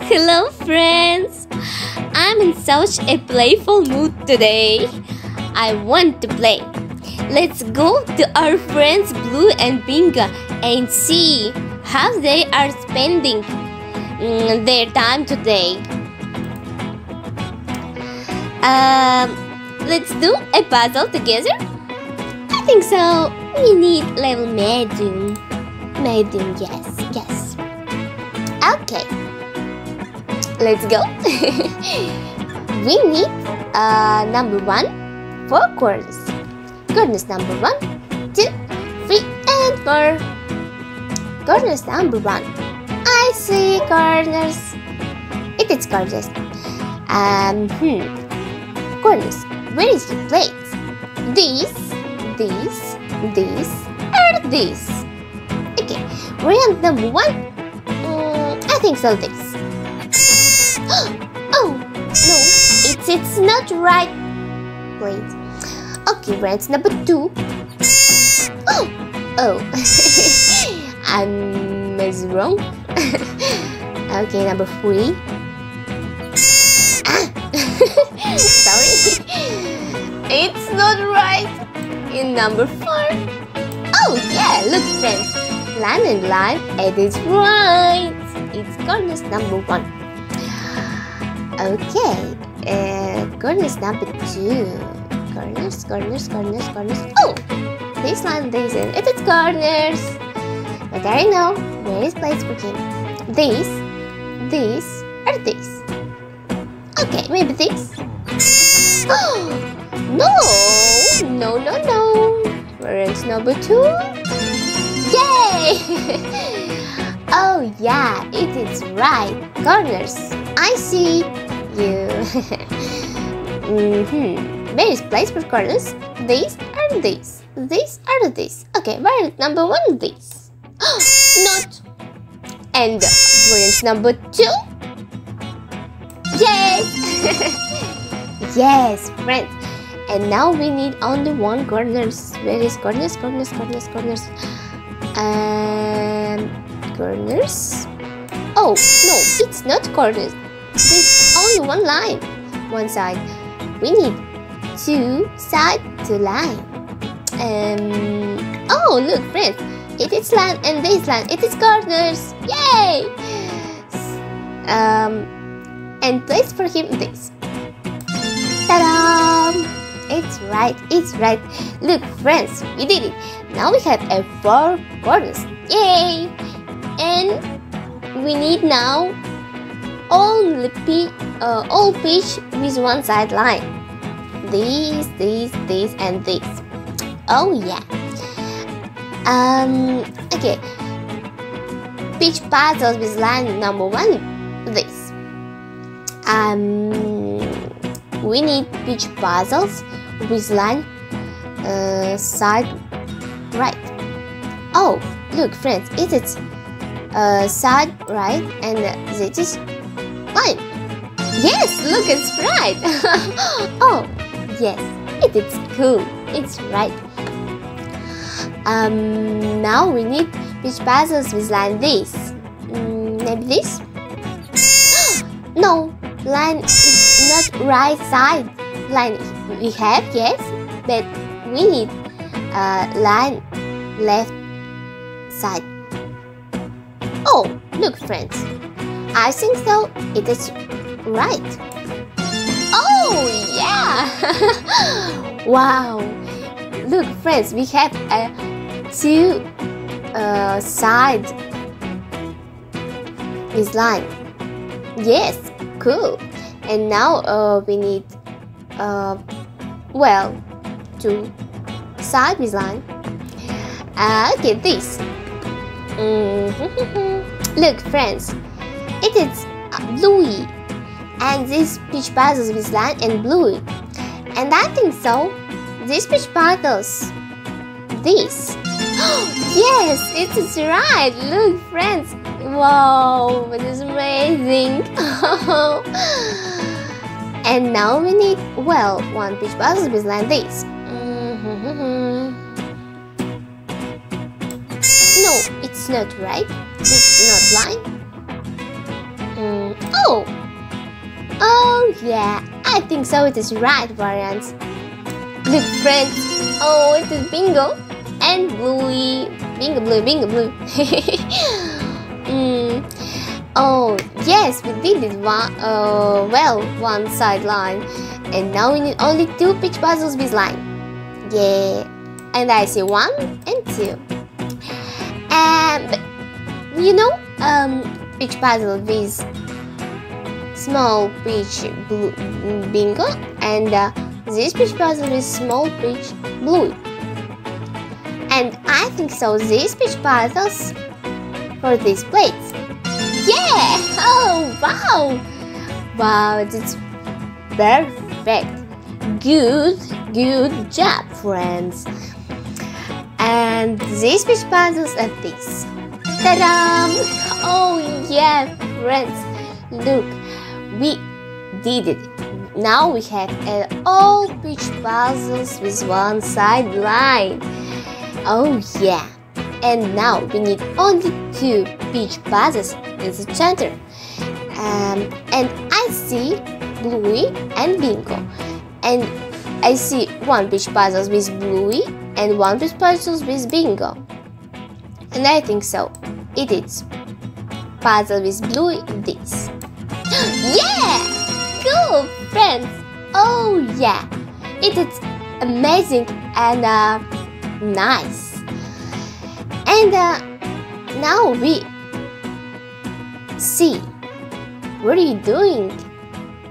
Hello friends! I'm in such a playful mood today. I want to play. Let's go to our friends Blue and Pink and see how they are spending their time today. Let's do a puzzle together. I think so. We need level medium. Medium, yes. Okay. Let's go. We need number 1, 4 corners. Corners number 1, 2, 3, and 4. Corners number 1. I see corners. It is corners. Corners. Where is your plate? These, or these? Okay. Round number 1. I think so. This. Oh no, it's not right. Wait. Okay, round number 2. Oh. I was wrong. Okay, number 3. Sorry. It's not right. In number 4. Oh yeah, look friends. Line and line, it is right. It's corners number 1. Okay, corners number 2. Corners. Oh, this line, this and it is corners. But I know where is place for him. This, or this. Okay, maybe this. Oh, no. Corners number 2. Yay! Oh yeah, it is right. Corners. I see you. Where is place for corners? These are these. These are these. Okay, where is number 1? This. Not. And where is number 2? Yes. Yes, friends. And now we need only 1 corners. Where is corners? Corners. Oh no, it's not corners. There's only 1 line. 1 side. We need 2 side to line. Oh look friends, it is line and this line. It is corners. Yay! And place for him this. Ta-da! It's right. Look friends, we did it. Now we have 4 corners. Yay! And we need now all peach with 1 side line. This, and this. Oh yeah. Okay. Peach puzzles with line number 1. This. We need peach puzzles with line side right. Oh, look friends, it is side right and this is line. Yes, look, it's right. Oh, yes, it is cool. It's right. Now we need peach puzzles with line this. Maybe this? No, line is not right side. Line we have, yes, but we need line left side. Oh, look friends, I think so. It is right. Oh yeah. Wow, look friends, we have 2 sides with line. Yes, cool. And now we need 2 sides with line. Okay, this. Look friends, it is Bluey, and this peach puzzles with line and Bluey. And I think so. These peach puzzles. This. Yes, it is right. Look friends. Wow, it is amazing. And now we need 1 peach puzzle with line this. No, it's not right. It's not line. Oh yeah, I think so. It is right variant. Look, friends. Oh, it is Bingo and Bluey. Bingo, Blue, Bingo, Blue. Oh yes, we did it one sideline, and now we need only 2 pitch puzzles with line. Yeah, and I see 1 and 2. But you know, pitch puzzle with small pitch Bingo, and this pitch puzzle with small pitch Bluey. And I think so. These pitch puzzles for these plates. Yeah! Oh wow! Wow, it's perfect. Good job, friends. And these pitch puzzles are these. Ta-da! Oh yeah, friends. Look, we did it. Now we have all pitch puzzles with one sideline. Oh yeah. And now we need only 2 pitch puzzles in the center. And I see Bluey and Bingo. And I see 1 pitch puzzle with Bluey and 1 pitch puzzle with Bingo. And I think so. It is puzzle with Bluey this. Yeah! Cool, friends! Oh yeah! It is amazing and nice. And now we see what are you doing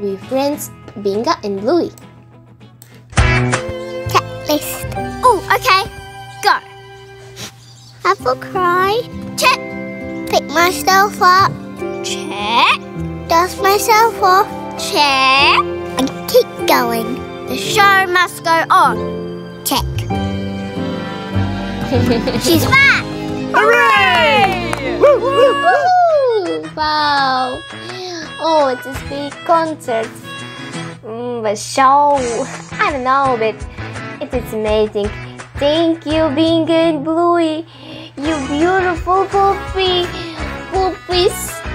with friends Bingo and Bluey. Checklist. Oh, okay. Go. Apple cry. Check. Pick myself up. Check. Dust myself off. Check. And keep going. The show must go on. Check. She's back! Hooray! Woo, woo, woo. Wow! Oh, it's a big concert. But show, I don't know, but it is amazing. Thank you, Bingo and Bluey. You beautiful puppies.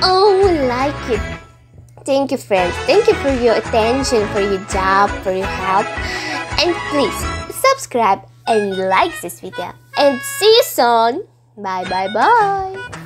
Oh, I like it. Thank you, friends. Thank you for your attention, for your job, for your help. And please subscribe and like this video. And see you soon. Bye bye bye.